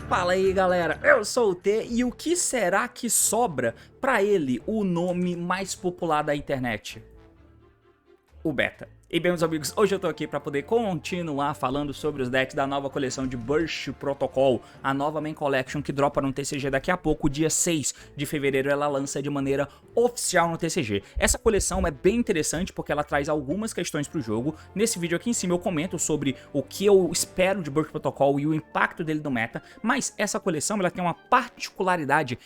Fala aí galera, eu sou o T e o que será que sobra pra ele, o nome mais popular da internet? O Beta. E bem, meus amigos, hoje eu tô aqui pra poder continuar falando sobre os decks da nova coleção de Burst Protocol, a nova Main Collection que dropa no TCG daqui a pouco, dia 6 de fevereiro ela lança de maneira oficial no TCG. Essa coleção é bem interessante porque ela traz algumas questões pro jogo. Nesse vídeo aqui em cima eu comento sobre o que eu espero de Burst Protocol e o impacto dele no meta, mas essa coleção ela tem uma particularidade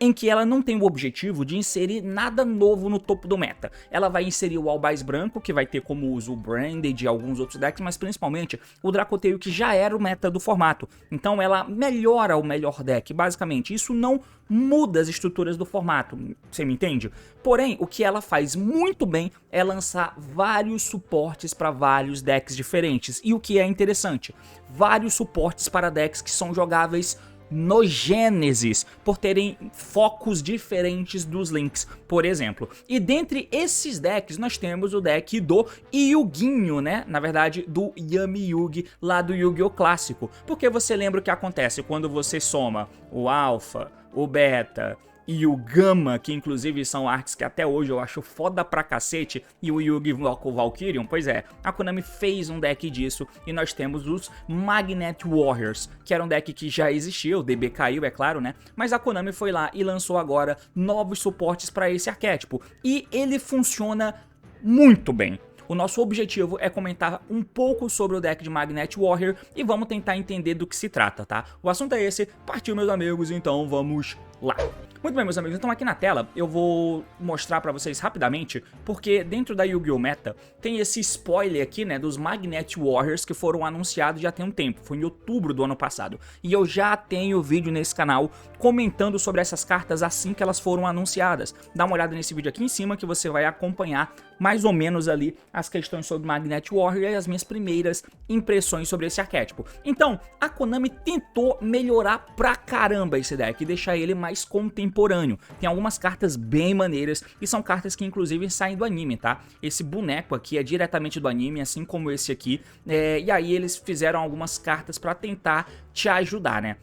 em que ela não tem o objetivo de inserir nada novo no topo do meta. Ela vai inserir o Albaz branco, que vai ter como uso o Branded e alguns outros decks, mas principalmente o Dracoteio, que já era o meta do formato. Então ela melhora o melhor deck, basicamente. Isso não muda as estruturas do formato, você me entende? Porém, o que ela faz muito bem é lançar vários suportes para vários decks diferentes. E o que é interessante, vários suportes para decks que são jogáveis no Gênesis, por terem focos diferentes dos links, por exemplo. E dentre esses decks nós temos o deck do Yuguinho, né? Na verdade do Yami Yugi lá do Yu-Gi-Oh! Clássico. Porque você lembra o que acontece quando você soma o Alpha, o Beta e o Gama, que inclusive são artes que até hoje eu acho foda pra cacete, e o Yugi com o Valkyrion? Pois é, a Konami fez um deck disso e nós temos os Magnet Warriors, que era um deck que já existia, o DB caiu, é claro, né? Mas a Konami foi lá e lançou agora novos suportes pra esse arquétipo, e ele funciona muito bem. O nosso objetivo é comentar um pouco sobre o deck de Magnet Warrior e vamos tentar entender do que se trata, tá? O assunto é esse, partiu meus amigos, então vamos lá. Muito bem, meus amigos, então aqui na tela eu vou mostrar pra vocês rapidamente, porque dentro da Yu-Gi-Oh! Meta tem esse spoiler aqui, né, dos Magnet Warriors que foram anunciados já tem um tempo, foi em outubro do ano passado. E eu já tenho vídeo nesse canal comentando sobre essas cartas assim que elas foram anunciadas. Dá uma olhada nesse vídeo aqui em cima que você vai acompanhar mais ou menos ali as questões sobre Magnet Warrior e as minhas primeiras impressões sobre esse arquétipo. Então, a Konami tentou melhorar pra caramba esse deck e deixar ele mais contemporâneo. Tem algumas cartas bem maneiras e são cartas que inclusive saem do anime, tá? Esse boneco aqui é diretamente do anime, assim como esse aqui, e aí eles fizeram algumas cartas pra tentar te ajudar, né?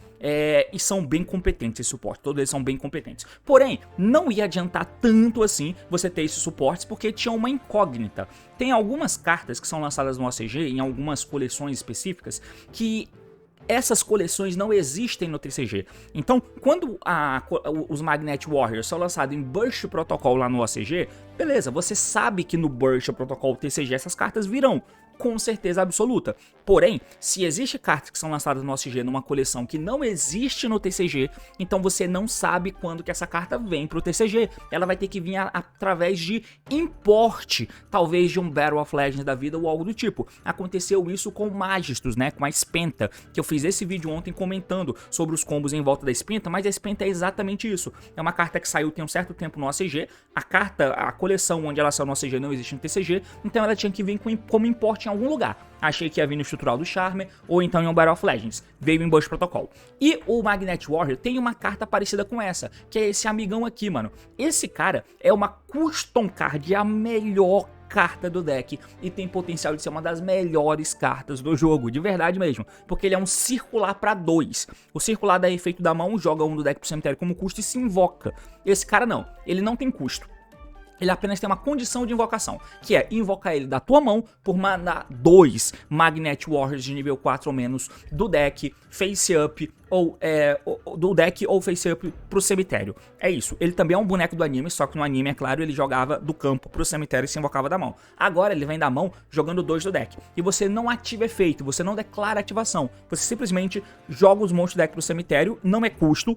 E são bem competentes esse suporte, todos eles são bem competentes. Porém, não ia adiantar tanto assim você ter esses suportes porque tinha uma incógnita. Tem algumas cartas que são lançadas no OCG, em algumas coleções específicas, que essas coleções não existem no TCG. Então, quando os Magnet Warriors são lançados em Burst Protocol lá no OCG, beleza, você sabe que no Burst Protocol TCG essas cartas virão, com certeza absoluta. Porém, se existe cartas que são lançadas no OCG numa coleção que não existe no TCG, então você não sabe quando que essa carta vem pro TCG. Ela vai ter que vir através de importe, talvez de um Battle of Legends da vida ou algo do tipo. Aconteceu isso com o Magistus, né, com a Spenta, que eu fiz esse vídeo ontem comentando sobre os combos em volta da Spenta, mas a Spenta é exatamente isso. É uma carta que saiu tem um certo tempo no OCG, a coleção onde ela saiu no OCG não existe no TCG, então ela tinha que vir como importe em algum lugar. Achei que ia vir no estrutural do Charmer ou então em um Battle of Legends. Veio em Burst Protocol. E o Magnet Warrior tem uma carta parecida com essa, que é esse amigão aqui, mano. Esse cara é uma Custom Card, a melhor carta do deck e tem potencial de ser uma das melhores cartas do jogo, de verdade mesmo, porque ele é um circular para 2. O circular dá efeito da mão, joga um do deck pro cemitério como custo e se invoca. Esse cara não, ele não tem custo. Ele apenas tem uma condição de invocação, que é invocar ele da tua mão por mana 2 Magnet Warriors de nível 4 ou menos do deck, face up ou do deck ou face up pro cemitério. É isso, ele também é um boneco do anime, só que no anime, é claro, ele jogava do campo pro cemitério e se invocava da mão. Agora ele vem da mão jogando 2 do deck. E você não ativa efeito, você não declara ativação, você simplesmente joga os monstros do deck pro cemitério, não é custo,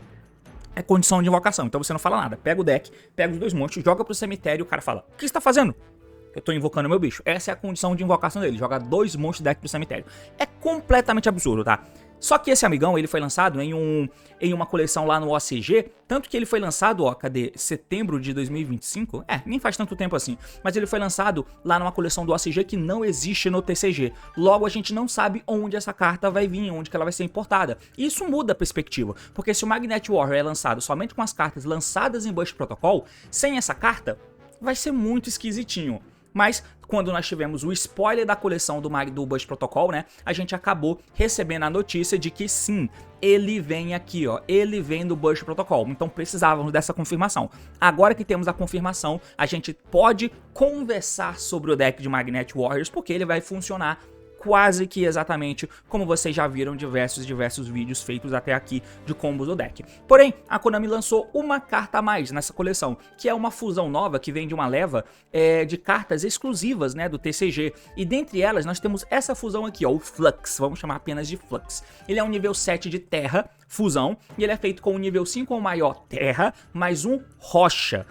é condição de invocação, então você não fala nada. Pega o deck, pega os 2 monstros, joga pro cemitério e o cara fala: o que você tá fazendo? Eu tô invocando meu bicho. Essa é a condição de invocação dele, joga 2 monstros do deck pro cemitério. É completamente absurdo, tá? Só que esse amigão, ele foi lançado em uma coleção lá no OCG, tanto que ele foi lançado, ó, cadê? Setembro de 2025? Nem faz tanto tempo assim, mas ele foi lançado lá numa coleção do OCG que não existe no TCG. Logo, a gente não sabe onde essa carta vai vir, onde que ela vai ser importada. E isso muda a perspectiva, porque se o Magnet Warrior é lançado somente com as cartas lançadas em Burst Protocol, sem essa carta, vai ser muito esquisitinho. Mas quando nós tivemos o spoiler da coleção do Burst Protocol, né, a gente acabou recebendo a notícia de que sim, ele vem aqui, ó, ele vem do Burst Protocol. Então precisávamos dessa confirmação. Agora que temos a confirmação, a gente pode conversar sobre o deck de Magnet Warriors, porque ele vai funcionar quase que exatamente como vocês já viram diversos vídeos feitos até aqui de combos do deck. Porém, a Konami lançou uma carta a mais nessa coleção, que é uma fusão nova que vem de uma leva de cartas exclusivas, né, do TCG. E dentre elas nós temos essa fusão aqui, ó, o Flux, vamos chamar apenas de Flux. Ele é um nível 7 de terra, fusão, e ele é feito com um nível 5 ou maior terra, mais um rocha.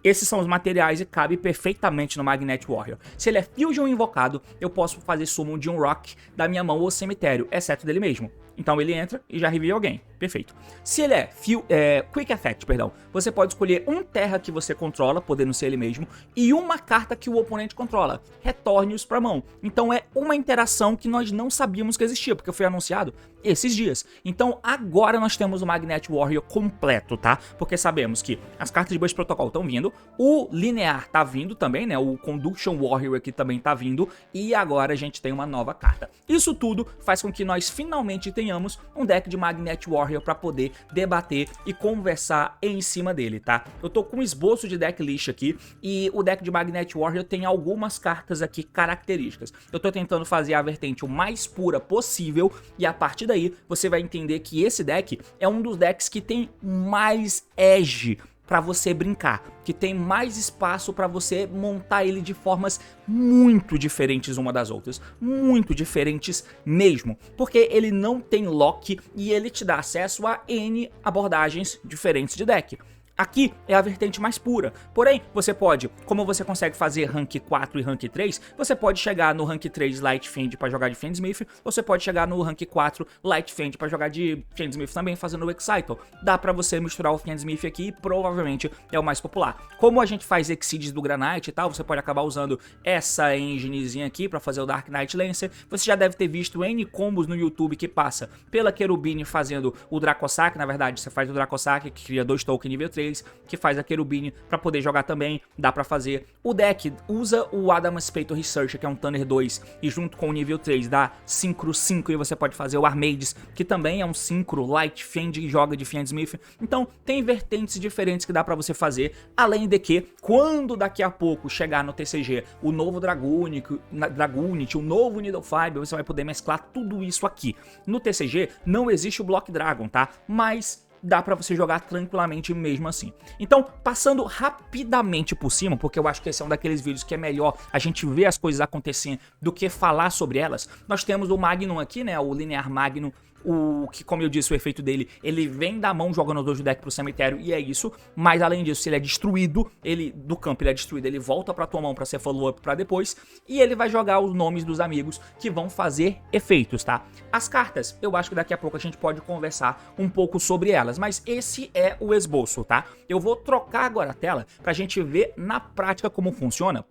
Esses são os materiais e cabe perfeitamente no Magnet Warrior. Se ele é Fusion invocado, eu posso fazer summon de um Rock da minha mão ou cemitério, exceto dele mesmo. Então ele entra e já revive alguém. Perfeito. Se ele é Quick Effect, perdão, você pode escolher um terra que você controla, podendo ser ele mesmo, e uma carta que o oponente controla. Retorne-os pra mão. Então é uma interação que nós não sabíamos que existia, porque foi anunciado esses dias. Então agora nós temos o Magnet Warrior completo, tá? Porque sabemos que as cartas de Burst Protocol estão vindo, o Linear tá vindo também, né? O Conduction Warrior aqui também tá vindo, e agora a gente tem uma nova carta. Isso tudo faz com que nós finalmente tenhamos um deck de Magnet Warrior para poder debater e conversar em cima dele, tá? Eu tô com um esboço de deck list aqui, e o deck de Magnet Warrior tem algumas cartas aqui características. Eu tô tentando fazer a vertente o mais pura possível, e a partir daí você vai entender que esse deck é um dos decks que tem mais edge para você brincar, que tem mais espaço para você montar ele de formas muito diferentes uma das outras, muito diferentes mesmo, porque ele não tem lock e ele te dá acesso a N abordagens diferentes de deck. Aqui é a vertente mais pura, porém você pode, como você consegue fazer rank 4 e rank 3, você pode chegar no rank 3 Light Fiend para jogar de Fiendsmith, ou você pode chegar no rank 4 Light Fiend para jogar de Fiendsmith também fazendo o Excitol. Dá para você misturar o Fiendsmith aqui e provavelmente é o mais popular. Como a gente faz Exceeds do Granite e tal, você pode acabar usando essa enginezinha aqui para fazer o Dark Knight Lancer. Você já deve ter visto N combos no YouTube que passa pela Cherubine fazendo o Dracossack, na verdade você faz o Dracossack que cria 2 tokens nível 3, que faz a Cherubine para poder jogar também, dá para fazer. O deck usa o Adamaspeito Researcher, que é um Tanner 2, e junto com o nível 3 dá Synchro 5, e você pode fazer o Armades, que também é um Synchro Light Fiend e joga de Fiendsmith. Então tem vertentes diferentes que dá para você fazer, além de que, quando daqui a pouco chegar no TCG o novo Dragunite, o novo Needle Fiber, você vai poder mesclar tudo isso aqui. No TCG não existe o Block Dragon, tá? Mas dá pra você jogar tranquilamente mesmo assim. Então, passando rapidamente por cima, porque eu acho que esse é um daqueles vídeos que é melhor a gente ver as coisas acontecendo do que falar sobre elas, nós temos o Magnum aqui, né, o Linear Magnum, o que, como eu disse, o efeito dele, ele vem da mão jogando os dois do deck pro cemitério, e é isso. Mas além disso, se ele é destruído, do campo ele é destruído, ele volta pra tua mão pra ser follow-up pra depois, e ele vai jogar os nomes dos amigos que vão fazer efeitos, tá? As cartas, eu acho que daqui a pouco a gente pode conversar um pouco sobre elas, mas esse é o esboço, tá? Eu vou trocar agora a tela pra gente ver na prática como funciona,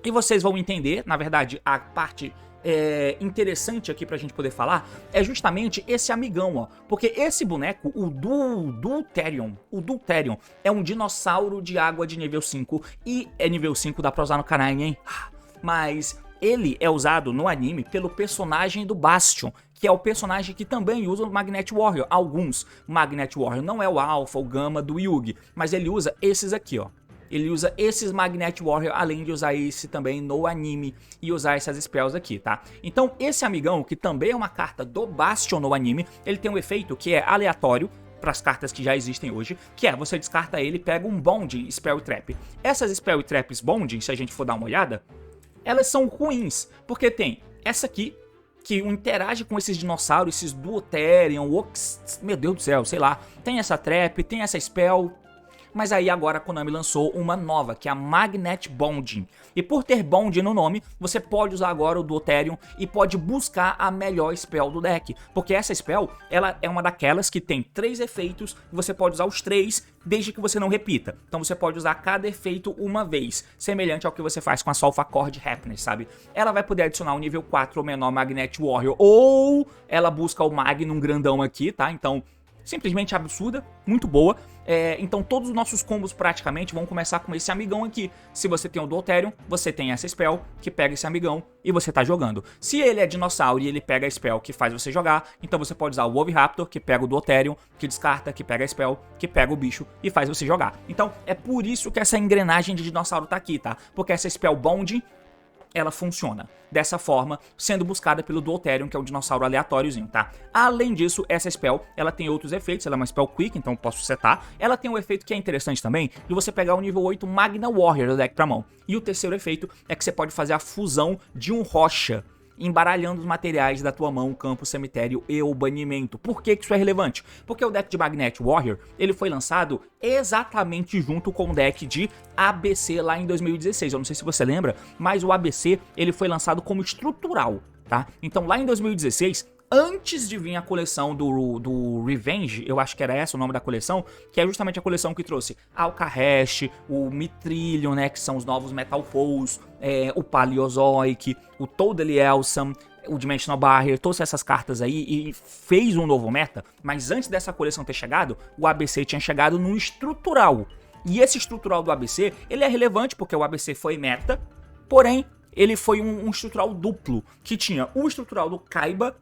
e vocês vão entender, na verdade, a parte interessante aqui pra gente poder falar é justamente esse amigão, ó. Porque esse boneco, o Dulterion é um dinossauro de água de nível 5 e é nível 5, dá pra usar no canal, hein? Mas ele é usado no anime pelo personagem do Bastion, que é o personagem que também usa o Magnet Warrior. Alguns Magnet Warrior, não é o Alpha, o Gama do Yugi, mas ele usa esses aqui, ó. Ele usa esses Magnet Warrior, além de usar esse também no anime e usar essas spells aqui, tá? Então esse amigão, que também é uma carta do Bastion no anime, ele tem um efeito que é aleatório para as cartas que já existem hoje, que é você descarta ele e pega um Bonding Spell Trap. Essas Spell Traps Bonding, se a gente for dar uma olhada, elas são ruins, porque tem essa aqui, que interage com esses dinossauros, esses Duotherion, meu Deus do céu, sei lá, tem essa Trap, tem essa Spell. mas aí agora a Konami lançou uma nova, que é a Magnet Bonding. E por ter Bonding no nome, você pode usar agora o Deuterium e pode buscar a melhor spell do deck, porque essa spell, ela é uma daquelas que tem 3 efeitos e você pode usar os 3 desde que você não repita. Então você pode usar cada efeito uma vez, semelhante ao que você faz com a Sulfur Cord Happiness, sabe? Ela vai poder adicionar um nível 4 ou menor Magnet Warrior, ou ela busca o Magnum grandão aqui, tá? Então, simplesmente absurda, muito boa. Então todos os nossos combos praticamente vão começar com esse amigão aqui. Se você tem o Deuterium, você tem essa spell que pega esse amigão e você tá jogando. Se ele é dinossauro e ele pega a spell que faz você jogar, então você pode usar o Wolveraptor, que pega o Deuterium, que descarta, que pega a spell, que pega o bicho e faz você jogar. Então é por isso que essa engrenagem de dinossauro tá aqui, tá? Porque essa spell Bonding, ela funciona dessa forma, sendo buscada pelo Deuterium, que é um dinossauro aleatóriozinho, tá? Além disso, essa spell, ela tem outros efeitos, ela é uma spell quick, então eu posso setar. Ela tem um efeito que é interessante também, de você pegar o nível 8 Magna Warrior do deck pra mão. E o terceiro efeito é que você pode fazer a fusão de um rocha, embaralhando os materiais da tua mão, campo, cemitério e o banimento. Por que isso é relevante? Porque o deck de Magnet Warrior, ele foi lançado exatamente junto com o deck de ABC lá em 2016. Eu não sei se você lembra, mas o ABC, ele foi lançado como estrutural, tá? Então lá em 2016, antes de vir a coleção do Revenge, eu acho que era esse o nome da coleção, que é justamente a coleção que trouxe Alcahest, o Mitrillion, né, que são os novos Metal Foes, o Paleozoic, o Totally Awesome, o Dimensional Barrier, todas essas cartas aí, e fez um novo meta, mas antes dessa coleção ter chegado, o ABC tinha chegado num estrutural. E esse estrutural do ABC, ele é relevante porque o ABC foi meta, porém, ele foi um estrutural duplo, que tinha o estrutural do Kaiba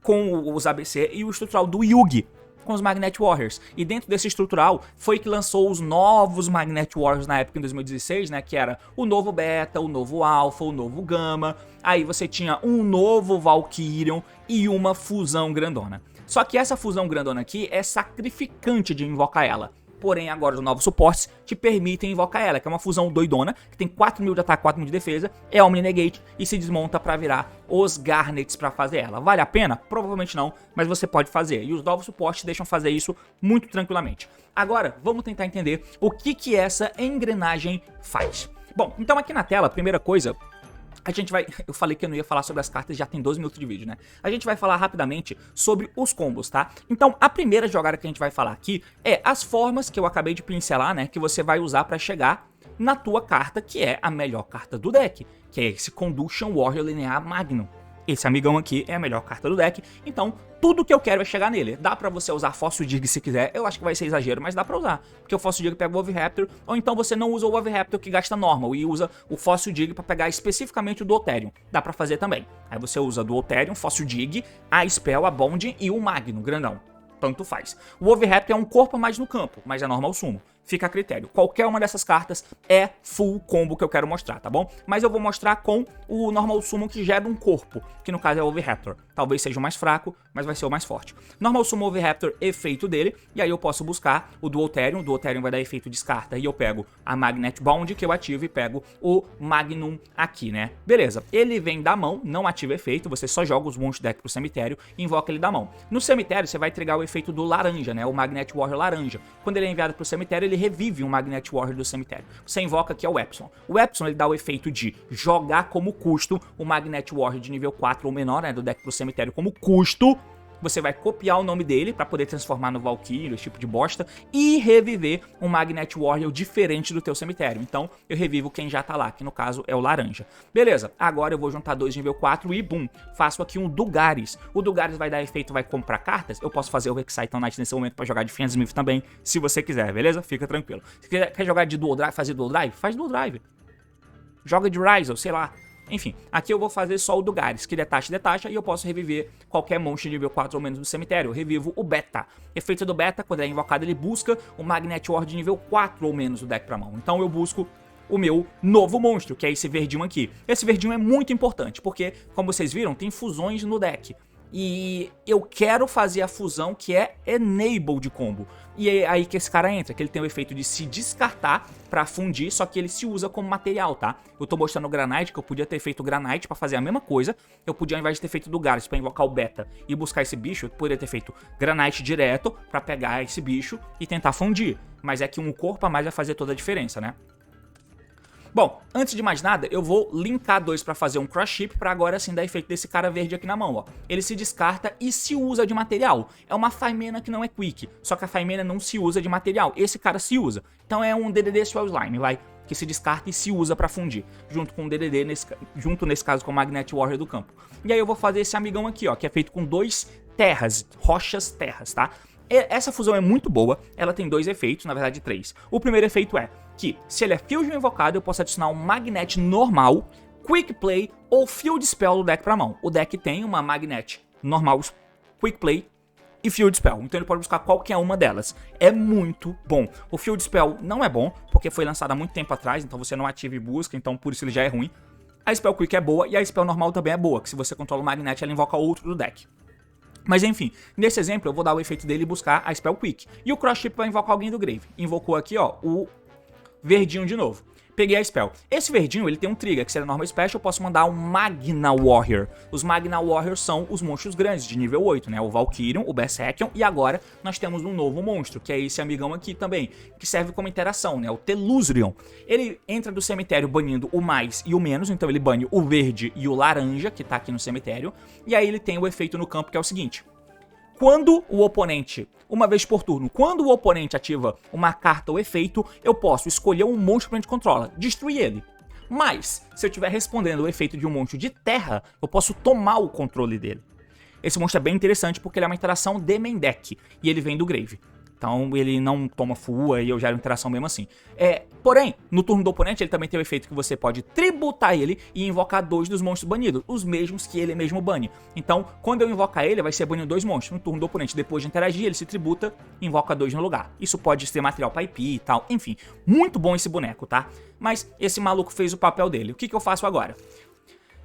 com os ABC e o estrutural do Yugi com os Magnet Warriors. E dentro desse estrutural foi que lançou os novos Magnet Warriors na época em 2016, né, que era o novo Beta, o novo Alpha, o novo Gama. Aí você tinha um novo Valkyrion e uma fusão grandona. Só que essa fusão grandona aqui é sacrificante de invocar ela. Porém, agora os novos suportes te permitem invocar ela, que é uma fusão doidona, que tem 4.000 de ataque, 4.000 de defesa, é Omni Negate e se desmonta pra virar os Garnets pra fazer ela. Vale a pena? Provavelmente não, mas você pode fazer. E os novos suportes deixam fazer isso muito tranquilamente. Agora, vamos tentar entender o que essa engrenagem faz. Bom, então aqui na tela, a primeira coisa, a gente vai... Eu falei que eu não ia falar sobre as cartas, já tem 12 minutos de vídeo, né? A gente vai falar rapidamente sobre os combos, tá? Então, a primeira jogada que a gente vai falar aqui é as formas que eu acabei de pincelar, né? Que você vai usar pra chegar na tua carta, que é a melhor carta do deck, que é esse Conduction Warrior Linear Magnum. Esse amigão aqui é a melhor carta do deck, então tudo que eu quero é chegar nele. Dá pra você usar Fossil Dig se quiser, eu acho que vai ser exagero, mas dá pra usar. Porque o Fossil Dig pega o Wolveraptor, ou então você não usa o Wolveraptor que gasta normal e usa o Fossil Dig pra pegar especificamente o Deuterium. Dá pra fazer também. Aí você usa o Deuterium, Fossil Dig, a Spell, a Bond e o Magnum, grandão. Tanto faz. O Wolveraptor é um corpo a mais no campo, mas é normal sumo. Fica a critério. Qualquer uma dessas cartas é full combo que eu quero mostrar, tá bom? Mas eu vou mostrar com o Normal Summon que gera um corpo, que no caso é o Wolveraptor. Talvez seja o mais fraco, mas vai ser o mais forte. Normal Summon Wolveraptor, efeito dele, e aí eu posso buscar o Deuterium. O Deuterium vai dar efeito descarta, e eu pego a Magnet Bond, que eu ativo, e pego o Magnum aqui, né? Beleza. Ele vem da mão, não ativa efeito, você só joga os monstros deck pro cemitério e invoca ele da mão. No cemitério, você vai entregar o efeito do laranja, né? O Magnet Warrior laranja. Quando ele é enviado pro cemitério, ele revive um Magnet Warrior do cemitério. Você invoca aqui o Epson. O Epson, ele dá o efeito de jogar como custo o Magnet Warrior de nível 4 ou menor, né, do deck pro cemitério como custo. Você vai copiar o nome dele pra poder transformar no Valkyrie, esse tipo de bosta, e reviver um Magnet Warrior diferente do teu cemitério. Então, eu revivo quem já tá lá, que no caso é o laranja. Beleza, agora eu vou juntar dois nível 4 e bum, faço aqui um Dugaris. O Dugaris vai dar efeito, vai comprar cartas. Eu posso fazer o Exciton Knight nesse momento pra jogar de Fiend Smith também, se você quiser, beleza? Fica tranquilo. Se quer jogar de Dual Drive, fazer Dual Drive? Faz Dual Drive. Joga de Ryzel, sei lá. Enfim, aqui eu vou fazer só o Dugaris, que detacha, e eu posso reviver qualquer monstro de nível 4 ou menos do cemitério. Eu revivo o Beta. Efeito do Beta, quando é invocado, ele busca o Magnet Warrior de nível 4 ou menos do deck pra mão. Então eu busco o meu novo monstro, que é esse verdinho aqui. Esse verdinho é muito importante, porque, como vocês viram, tem fusões no deck. E eu quero fazer a fusão que é Enable de combo. E é aí que esse cara entra, que ele tem o efeito de se descartar pra fundir, só que ele se usa como material, tá? Eu tô mostrando o Granite, que eu podia ter feito o Granite pra fazer a mesma coisa. Eu podia, ao invés de ter feito Dugaris pra invocar o Beta e buscar esse bicho, eu poderia ter feito Granite direto pra pegar esse bicho e tentar fundir. mas é que um corpo a mais vai fazer toda a diferença, né? Bom, antes de mais nada, eu vou linkar dois pra fazer um cross ship pra agora sim dar efeito desse cara verde aqui na mão, ó. Ele se descarta e se usa de material. É uma Faimena que não é quick, só que a Faimena não se usa de material. Esse cara se usa. Então é um DDD Swell Slime, vai, que se descarta e se usa pra fundir, junto com o DDD, nesse caso com o Magnet Warrior do campo. E aí eu vou fazer esse amigão aqui, ó, que é feito com 2 terras, rochas terras, tá? Essa fusão é muito boa, ela tem 2 efeitos, na verdade 3. O primeiro efeito é que, se ele é Fusion invocado, eu posso adicionar um Magnet normal, Quick Play ou Field Spell do deck pra mão. O deck tem uma Magnet normal, Quick Play e Field Spell, então ele pode buscar qualquer uma delas. É muito bom. O Field Spell não é bom, porque foi lançado há muito tempo atrás, então você não ativa e busca, então por isso ele já é ruim. A Spell Quick é boa e a Spell normal também é boa, que se você controla o Magnet, ela invoca outro do deck. Mas enfim, nesse exemplo eu vou dar o efeito dele e buscar a Spell Quick. E o Cross Ship vai invocar alguém do Grave. Invocou aqui, ó, o verdinho de novo. Peguei a Spell. Esse verdinho, ele tem um trigger, que se ele é Normal Special, eu posso mandar um Magna Warrior. Os Magna Warriors são os monstros grandes, de nível 8, né? O Valkyrion, o Berserkion, e agora nós temos um novo monstro, que é esse amigão aqui também, que serve como interação, né? O Teluzrion. Ele entra do cemitério banindo o mais e o menos, então ele bane o verde e o laranja, que tá aqui no cemitério, e aí ele tem o efeito no campo, que é o seguinte: quando o oponente, uma vez por turno, quando o oponente ativa uma carta ou efeito, eu posso escolher um monstro que a gente controla, destruir ele. Mas, se eu estiver respondendo o efeito de um monstro de terra, eu posso tomar o controle dele. Esse monstro é bem interessante porque ele é uma interação de main deck, e ele vem do Grave. Então ele não toma full e eu gero interação mesmo assim. Porém, no turno do oponente ele também tem o efeito que você pode tributar ele e invocar 2 dos monstros banidos, os mesmos que ele mesmo bane. Então, quando eu invocar ele, vai ser banindo 2 monstros. No turno do oponente, depois de interagir, ele se tributa e invoca 2 no lugar. Isso pode ser material pra IP e tal, enfim. Muito bom esse boneco, tá? Mas esse maluco fez o papel dele. O que eu faço agora?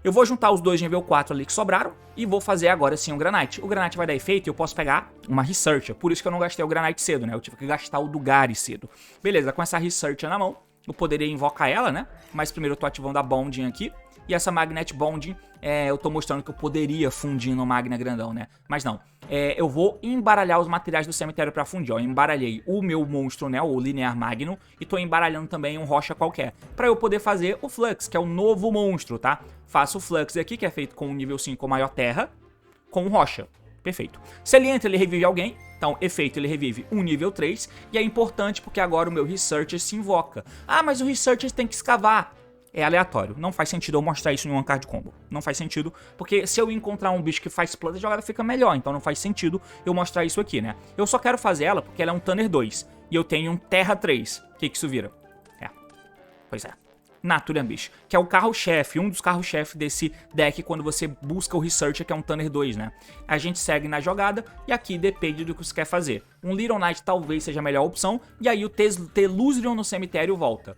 Eu vou juntar os 2 de nível 4 ali que sobraram e vou fazer agora sim um Granite. O Granite vai dar efeito e eu posso pegar uma Researcher. Por isso que eu não gastei o Granite cedo, né? Eu tive que gastar o Dugari cedo. Beleza, com essa Researcher na mão, eu poderia invocar ela, né? Mas primeiro eu tô ativando a Bonding aqui. E essa Magnet Bonding, eu tô mostrando que eu poderia fundir no Magna grandão, né? Mas não. Eu vou embaralhar os materiais do cemitério pra fundir, ó. Eu embaralhei o meu monstro, né? O Linear Magnum. E tô embaralhando também um rocha qualquer. Pra eu poder fazer o Flux, que é o novo monstro, tá? Faço o Flux aqui, que é feito com o nível 5 maior terra, com rocha. Perfeito. Se ele entra, ele revive alguém. Então, efeito, ele revive um nível 3. E é importante porque agora o meu Researcher se invoca. Ah, mas o Researcher tem que escavar. É aleatório. Não faz sentido eu mostrar isso em um card combo. Não faz sentido, porque se eu encontrar um bicho que faz planta, a jogada fica melhor. Então não faz sentido eu mostrar isso aqui, né? Eu só quero fazer ela porque ela é um Tanner 2. E eu tenho um Terra 3. O que isso vira? Pois é. Naturian Beast, que é o carro-chefe, um dos carros-chefe desse deck quando você busca o Researcher, que é um Tanner 2, né? A gente segue na jogada e aqui depende do que você quer fazer. Um Little Knight talvez seja a melhor opção e aí o Teluzrion no cemitério volta.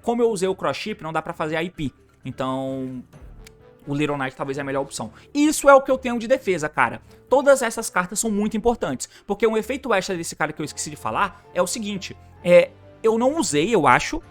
Como eu usei o Cross Ship, não dá pra fazer a IP, então o Little Knight talvez é a melhor opção. Isso é o que eu tenho de defesa, cara. Todas essas cartas são muito importantes, porque um efeito extra desse cara que eu esqueci de falar é o seguinte, eu não usei, eu acho.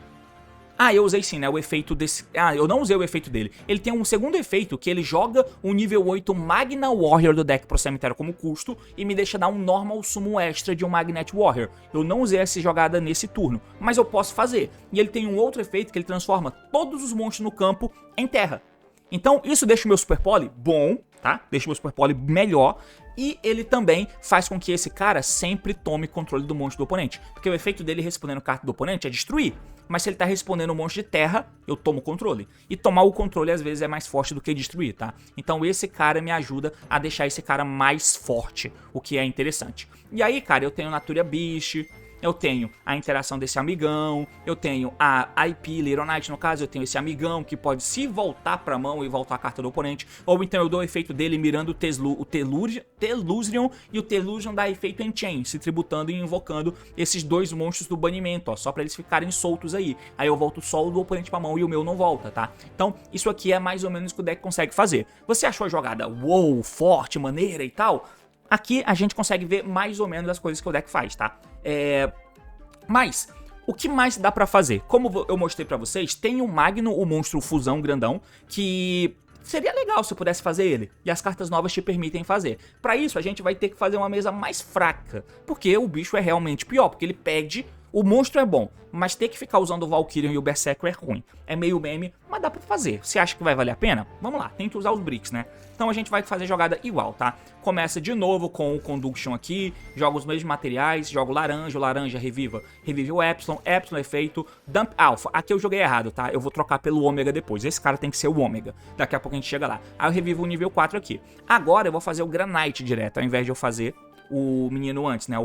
Eu usei sim, né, o efeito desse... eu não usei o efeito dele. Ele tem um segundo efeito que ele joga um nível 8 Magna Warrior do deck pro cemitério como custo e me deixa dar um Normal Summon extra de um Magnet Warrior. Eu não usei essa jogada nesse turno, mas eu posso fazer. E ele tem um outro efeito que ele transforma todos os monstros no campo em terra. Então isso deixa o meu Super Poly bom, tá? Deixa o meu Super Poly melhor. E ele também faz com que esse cara sempre tome controle do monstro do oponente. Porque o efeito dele respondendo carta do oponente é destruir. Mas se ele tá respondendo um monstro de terra, eu tomo o controle. E tomar o controle às vezes é mais forte do que destruir, tá? Então esse cara me ajuda a deixar esse cara mais forte, o que é interessante. E aí, cara, eu tenho Naturia Beast, eu tenho a interação desse amigão, eu tenho a IP Little Knight, no caso, eu tenho esse amigão que pode se voltar pra mão e voltar a carta do oponente, ou então eu dou o efeito dele mirando o Teluzrion e o Teluzrion dá efeito Enchain, se tributando e invocando esses 2 monstros do banimento, ó, só pra eles ficarem soltos aí. Aí eu volto só o do oponente pra mão e o meu não volta, tá? Então, isso aqui é mais ou menos o que o deck consegue fazer. Você achou a jogada wow, forte, maneira e tal? Aqui a gente consegue ver mais ou menos as coisas que o deck faz, tá? Mas, o que mais dá pra fazer? Como eu mostrei pra vocês, tem o Magno, o monstro fusão grandão, que seria legal se eu pudesse fazer ele. E as cartas novas te permitem fazer. Pra isso, a gente vai ter que fazer uma mesa mais fraca, porque o bicho é realmente pior, porque ele pede O monstro é bom, mas ter que ficar usando o Valkyrian e o Berserker é ruim. É meio meme, mas dá pra fazer. Você acha que vai valer a pena? Vamos lá, tem que usar os bricks, né? Então a gente vai fazer jogada igual, tá? Começa de novo com o Conduction aqui, joga os mesmos materiais, joga o laranja revive o Epsilon efeito, Dump Alpha. Aqui eu joguei errado, tá? Eu vou trocar pelo Ômega depois. Esse cara tem que ser o Ômega. Daqui a pouco a gente chega lá. Aí eu revivo o nível 4 aqui. Agora eu vou fazer o Granite direto, ao invés de eu fazer o menino antes, né?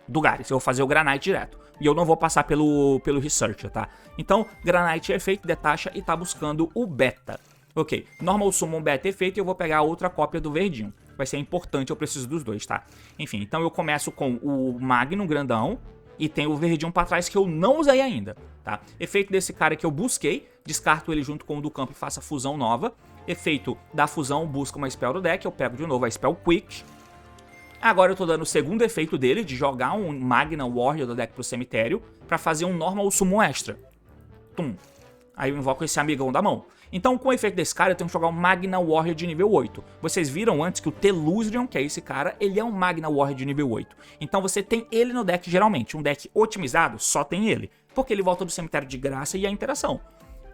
Do Gares, eu vou fazer o Granite direto. E eu não vou passar pelo Researcher, tá? Então, Granite efeito, detacha e tá buscando o Beta. Ok, Normal Summon Beta efeito e eu vou pegar a outra cópia do verdinho. Vai ser importante, eu preciso dos dois, tá? Enfim, então eu começo com o Magnum grandão e tem o verdinho pra trás que eu não usei ainda, tá? Efeito desse cara que eu busquei, descarto ele junto com o do campo e faço a fusão nova. Efeito da fusão, busca uma spell do deck, eu pego de novo a spell Quick. Agora eu tô dando o segundo efeito dele, de jogar um Magna Warrior do deck pro cemitério, pra fazer um Normal Summon extra. Tum. Aí eu invoco esse amigão da mão. Então com o efeito desse cara eu tenho que jogar um Magna Warrior de nível 8. Vocês viram antes que o Teluzrion, que é esse cara, ele é um Magna Warrior de nível 8. Então você tem ele no deck geralmente. Um deck otimizado só tem ele, porque ele volta do cemitério de graça e a interação.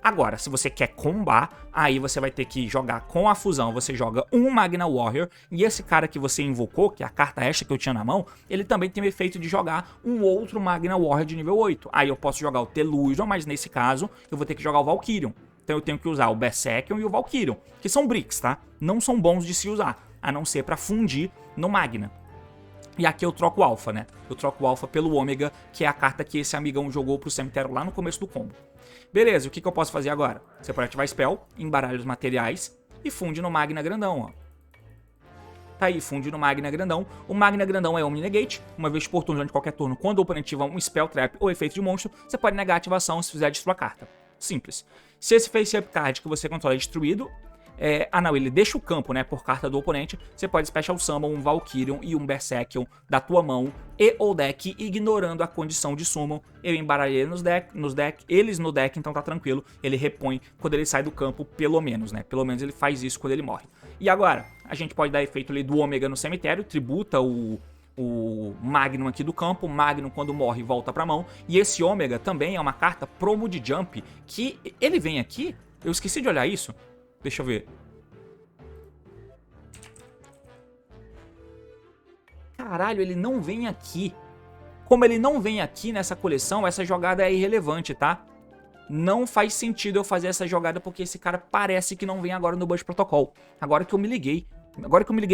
Agora, se você quer combar, aí você vai ter que jogar com a fusão, você joga um Magna Warrior, e esse cara que você invocou, que é a carta extra que eu tinha na mão, ele também tem o efeito de jogar um outro Magna Warrior de nível 8. Aí eu posso jogar o Teluzrion, mas nesse caso eu vou ter que jogar o Valkyrion. Então eu tenho que usar o Berserker e o Valkyrion, que são bricks, tá? Não são bons de se usar, a não ser pra fundir no Magna. E aqui eu troco o Alpha, né? Eu troco o Alpha pelo Ômega, que é a carta que esse amigão jogou pro cemitério lá no começo do combo. Beleza, o que eu posso fazer agora? Você pode ativar Spell, embaralha os materiais e funde no Magna Grandão, ó. Tá aí, funde no Magna Grandão. O Magna Grandão é Omni Negate. Uma vez por turno, durante qualquer turno, quando o oponente tiver um Spell Trap ou efeito de monstro, você pode negar a ativação se fizer destruir a carta. Simples. Se esse face-up card que você controla é destruído, ele deixa o campo, né, por carta do oponente, você pode Special Summon um Valkyrion e um Berserkion da tua mão e ou deck, ignorando a condição de Summon. Eu embaralhei eles no deck, então tá tranquilo, ele repõe quando ele sai do campo, pelo menos, né, pelo menos ele faz isso quando ele morre. E agora, a gente pode dar efeito ali do Ômega no cemitério, tributa o Magnum aqui do campo, o Magnum quando morre volta pra mão, e esse Ômega também é uma carta promo de jump, que ele vem aqui, eu esqueci de olhar isso. Deixa eu ver. Caralho, ele não vem aqui. Como ele não vem aqui nessa coleção, essa jogada é irrelevante, tá? Não faz sentido eu fazer essa jogada porque esse cara parece que não vem agora no Burst Protocol. Agora que eu me liguei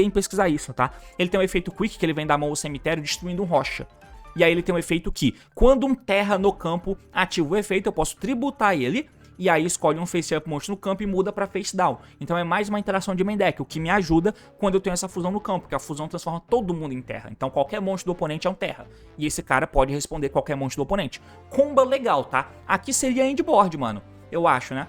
em pesquisar isso, tá? Ele tem um efeito Quick, que ele vem da mão ao cemitério destruindo um rocha. E aí ele tem um efeito que, quando um terra no campo ativa o efeito, eu posso tributar ele, e aí escolhe um face-up monstro no campo e muda pra face down. Então é mais uma interação de main deck, o que me ajuda quando eu tenho essa fusão no campo, porque a fusão transforma todo mundo em terra. Então qualquer monstro do oponente é um terra. E esse cara pode responder qualquer monstro do oponente. Comba legal, tá? Aqui seria endboard, mano. Eu acho, né?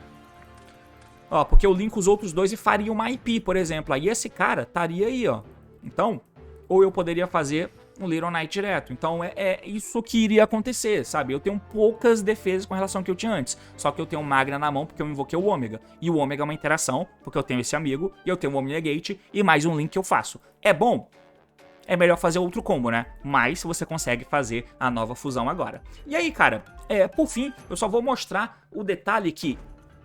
Ó, porque eu linko os outros dois e faria uma IP, por exemplo. Aí esse cara estaria aí, ó. Então, ou eu poderia fazer um Little Knight direto. Então é isso que iria acontecer, sabe? Eu tenho poucas defesas com relação ao que eu tinha antes. Só que eu tenho o Magna na mão porque eu invoquei o Ômega. E o Ômega é uma interação, porque eu tenho esse amigo, e eu tenho o Omni Negate e mais um link que eu faço. É bom? É melhor fazer outro combo, né? Mas você consegue fazer a nova fusão agora. E aí, cara, por fim, eu só vou mostrar o detalhe que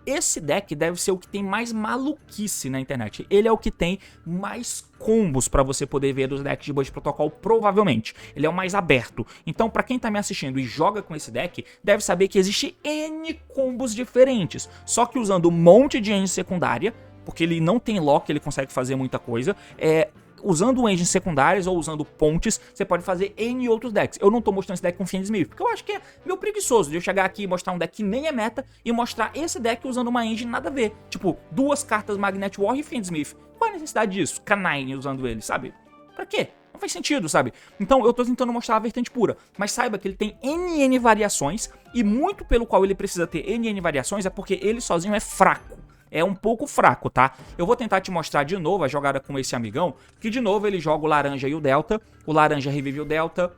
esse deck deve ser o que tem mais maluquice na internet. Ele é o que tem mais combos pra você poder ver dos decks de Burst Protocol, provavelmente. Ele é o mais aberto. Então, pra quem tá me assistindo e joga com esse deck, deve saber que existe N combos diferentes. Só que usando um monte de engine secundária, porque ele não tem lock, ele consegue fazer muita coisa. Usando engines secundárias ou usando pontes, você pode fazer N outros decks. Eu não tô mostrando esse deck com Fiendsmith, porque eu acho que é meio preguiçoso de eu chegar aqui e mostrar um deck que nem é meta e mostrar esse deck usando uma engine nada a ver. Tipo, 2 cartas Magnet War e Fiendsmith. Qual a necessidade disso? Canine usando ele, sabe? Pra quê? Não faz sentido, sabe? Então eu tô tentando mostrar a vertente pura, mas saiba que ele tem NN variações, e muito pelo qual ele precisa ter NN variações é porque ele sozinho é fraco. é um pouco fraco, tá? Eu vou tentar te mostrar de novo a jogada com esse amigão, que de novo ele joga o laranja e o delta, o laranja revive o delta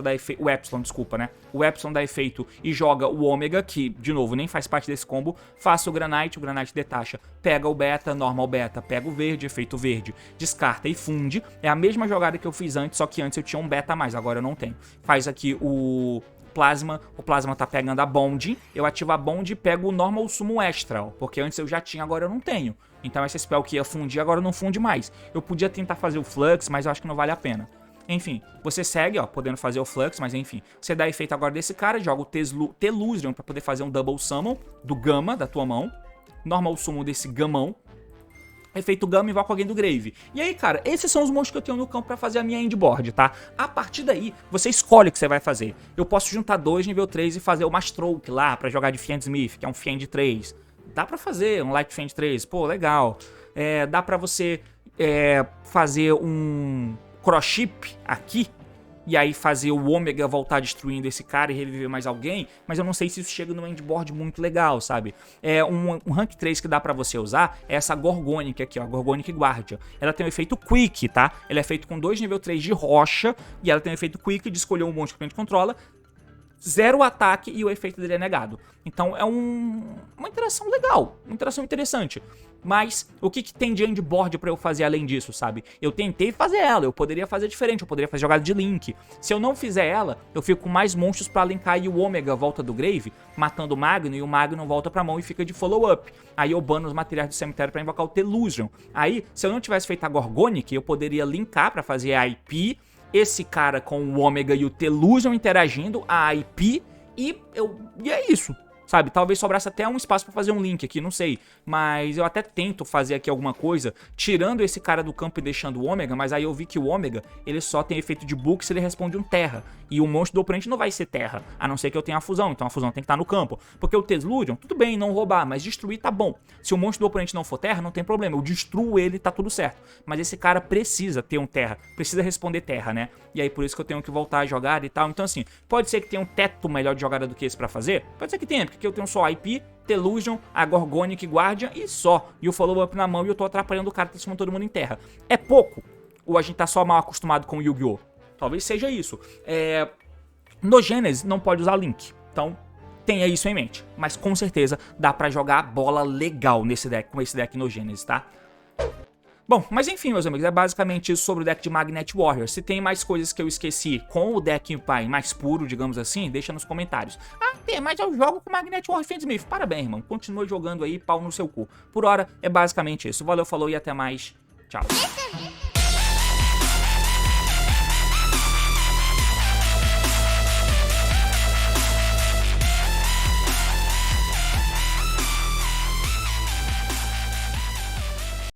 dá efeito, o epsilon, desculpa, né? O epsilon dá efeito e joga o ômega, que de novo nem faz parte desse combo, faça o granite detacha, pega o beta, normal beta, pega o verde, efeito verde, descarta e funde. É a mesma jogada que eu fiz antes, só que antes eu tinha um beta a mais, agora eu não tenho. Faz aqui o plasma tá pegando a bond, eu ativo a bond e pego o normal sumo extra, ó, porque antes eu já tinha, agora eu não tenho. Então esse spell que ia fundir, agora não funde mais. Eu podia tentar fazer o flux, mas eu acho que não vale a pena. Enfim, você segue, ó, podendo fazer o flux, mas enfim. Você dá efeito agora desse cara, joga o Telusion pra poder fazer um double summon do Gama da tua mão. Normal summon desse Gamão. Efeito Gama, invoca alguém do Grave. E aí, cara, esses são os monstros que eu tenho no campo pra fazer a minha endboard, tá? A partir daí, você escolhe o que você vai fazer. Eu posso juntar 2 nível 3 e fazer uma Stroke lá pra jogar de Fiend Smith, que é um Fiend 3. Dá pra fazer um Light Fiend 3, pô, legal. Dá pra você fazer um Cross Chip aqui, e aí fazer o ômega voltar destruindo esse cara e reviver mais alguém, mas eu não sei se isso chega num endboard muito legal, sabe? Um rank 3 que dá pra você usar é essa Gorgonic aqui, ó, Gorgonic Guardia. Ela tem o efeito Quick, tá? Ela é feita com 2 nível 3 de rocha, e ela tem o efeito Quick de escolher um monstro que a gente controla, 0 ataque e o efeito dele é negado. Então é uma interação legal, uma interação interessante. Mas o que tem de endboard pra eu fazer além disso, sabe? Eu tentei fazer ela, eu poderia fazer diferente, eu poderia fazer jogada de Link. Se eu não fizer ela, eu fico com mais monstros pra linkar e o ômega volta do Grave, matando o Magno, e o Magno volta pra mão e fica de follow-up. Aí eu bano os materiais do cemitério pra invocar o Telusion. Aí, se eu não tivesse feito a Gorgonic, eu poderia linkar pra fazer a IP, esse cara com o ômega e o Telusion interagindo, a IP, e é isso, sabe? Talvez sobrasse até um espaço pra fazer um link aqui, não sei. Mas eu até tento fazer aqui alguma coisa, tirando esse cara do campo e deixando o ômega, mas aí eu vi que o ômega, ele só tem efeito de book se ele responde um terra. E o monstro do oponente não vai ser terra, a não ser que eu tenha a fusão, então a fusão tem que estar no campo. Porque o Telusion, tudo bem, não roubar, mas destruir tá bom. Se o monstro do oponente não for terra, não tem problema, eu destruo ele, tá tudo certo. Mas esse cara precisa ter um terra, precisa responder terra, né? E aí por isso que eu tenho que voltar a jogar e tal. Então assim, pode ser que tenha um teto melhor de jogada do que esse pra fazer? Pode ser que tenha, porque aqui eu tenho só IP, Telusion, a Gorgonic Guardian e só. E o follow-up na mão e eu tô atrapalhando o cara, transformando todo mundo em terra. É pouco? Ou a gente tá só mal acostumado com o Yu-Gi-Oh? Talvez seja isso. No Genesis não pode usar Link, então tenha isso em mente. Mas com certeza dá pra jogar a bola legal nesse deck, com esse deck no Genesis, tá? Bom, mas enfim, meus amigos, é basicamente isso sobre o deck de Magnet Warrior. Se tem mais coisas que eu esqueci com o deck pai mais puro, digamos assim, deixa nos comentários. Ah, mas eu jogo com Magnet Warrior Fiend Smith. Parabéns, irmão. Continua jogando aí, pau no seu cu. Por hora, é basicamente isso. Valeu, falou e até mais. Tchau.